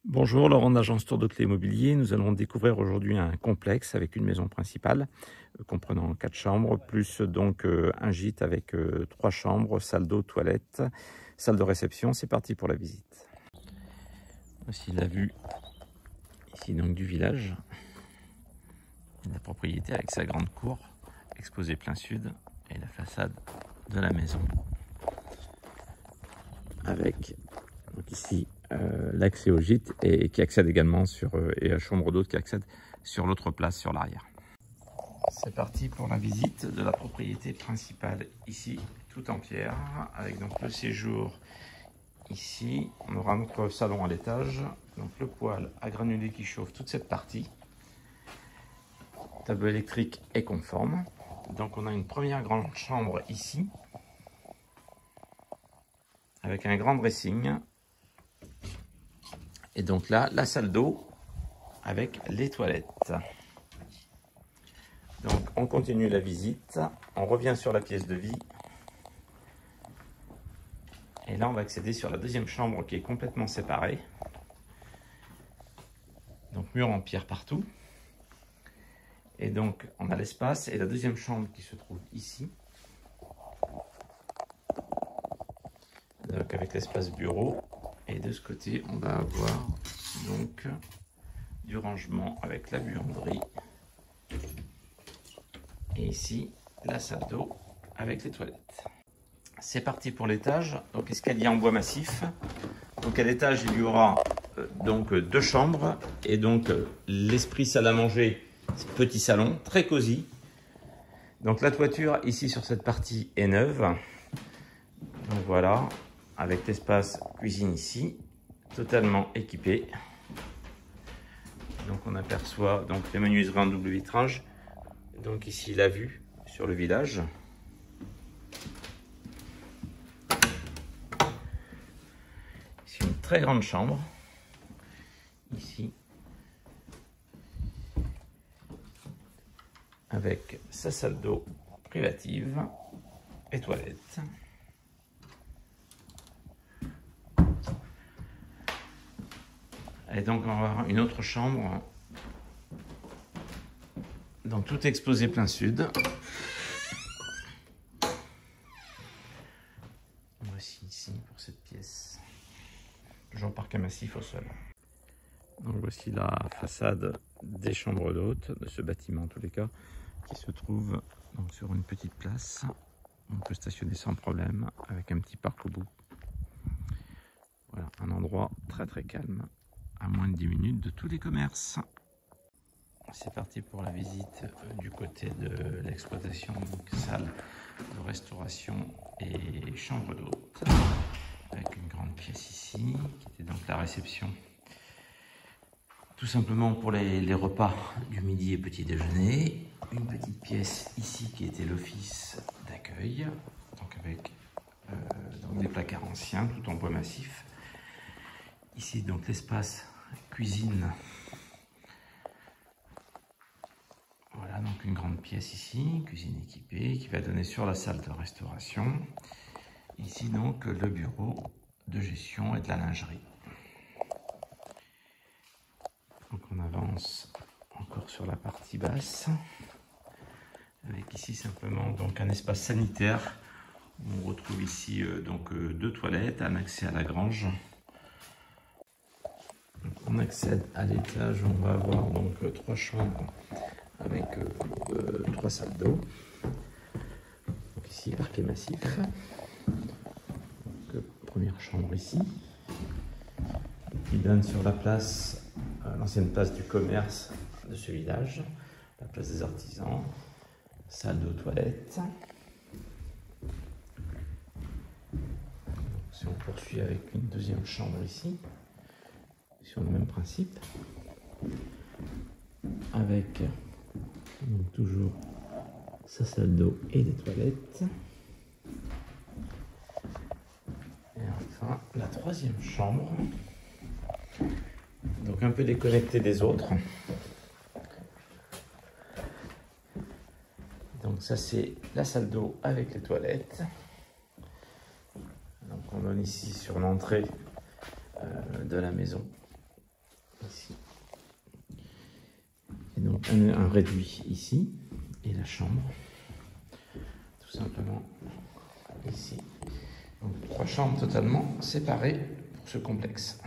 Bonjour, Laurent d'Agence Tour de Clé Immobilier. Nous allons découvrir aujourd'hui un complexe avec une maison principale comprenant 4 chambres, plus donc un gîte avec 3 chambres, salle d'eau, toilette, salle de réception. C'est parti pour la visite. Voici la vue ici donc du village, la propriété avec sa grande cour exposée plein sud et la façade de la maison avec donc ici l'accès au gîte et qui accède également et à chambre d'hôte qui accède sur l'autre place sur l'arrière. C'est parti pour la visite de la propriété principale ici, tout en pierre, avec donc le séjour ici. On aura notre salon à l'étage, donc le poêle à granulés qui chauffe toute cette partie. Tableau électrique est conforme. Donc on a une première grande chambre ici, avec un grand dressing. Et donc là, la salle d'eau avec les toilettes. Donc on continue la visite, on revient sur la pièce de vie. Et là on va accéder sur la deuxième chambre qui est complètement séparée. Donc mur en pierre partout. Et donc on a l'espace et la deuxième chambre qui se trouve ici. Donc avec l'espace bureau. Et de ce côté on va avoir donc du rangement avec la buanderie. Et ici, la salle d'eau avec les toilettes. C'est parti pour l'étage. Donc, escalier en bois massif. Donc, à l'étage, il y aura donc 2 chambres. Et donc, l'esprit salle à manger, petit salon, très cosy. Donc, la toiture, ici, sur cette partie, est neuve. Donc, voilà, avec l'espace cuisine ici, totalement équipé. Donc, on aperçoit donc les menuiseries en double vitrage. Donc ici la vue sur le village. Ici une très grande chambre. Ici. Avec sa salle d'eau privative et toilette. Et donc on va avoir une autre chambre. Donc tout exposé plein sud. Voici ici pour cette pièce. Toujours parquet massif au sol. Donc voici la façade des chambres d'hôtes de ce bâtiment en tous les cas, qui se trouve donc sur une petite place. On peut stationner sans problème avec un petit parc au bout. Voilà, un endroit très très calme, à moins de 10 minutes de tous les commerces. C'est parti pour la visite du côté de l'exploitation, donc salle de restauration et chambre d'hôte, avec une grande pièce ici, qui était donc la réception, tout simplement pour les repas du midi et petit déjeuner. Une petite pièce ici qui était l'office d'accueil, donc avec donc des placards anciens, tout en bois massif. Ici donc l'espace cuisine. Voilà, donc une grande pièce ici, cuisine équipée, qui va donner sur la salle de restauration. Ici donc le bureau de gestion et de la lingerie. Donc on avance encore sur la partie basse, avec ici simplement donc un espace sanitaire. On retrouve ici donc 2 toilettes, un accès à la grange. Donc on accède à l'étage, on va avoir donc 3 chambres avec 3 salles d'eau. Ici, parquet massif. Donc, première chambre ici, qui donne sur la place, l'ancienne place du commerce de ce village, la place des artisans, salle d'eau, toilette. Si on poursuit avec une deuxième chambre ici, sur le même principe, avec donc toujours sa salle d'eau et des toilettes. Et enfin la troisième chambre, donc un peu déconnectée des autres. Donc ça c'est la salle d'eau avec les toilettes. Donc on donne ici sur l'entrée de la maison ici. Et donc un réduit ici, et la chambre, tout simplement ici. Donc 3 chambres totalement séparées pour ce complexe.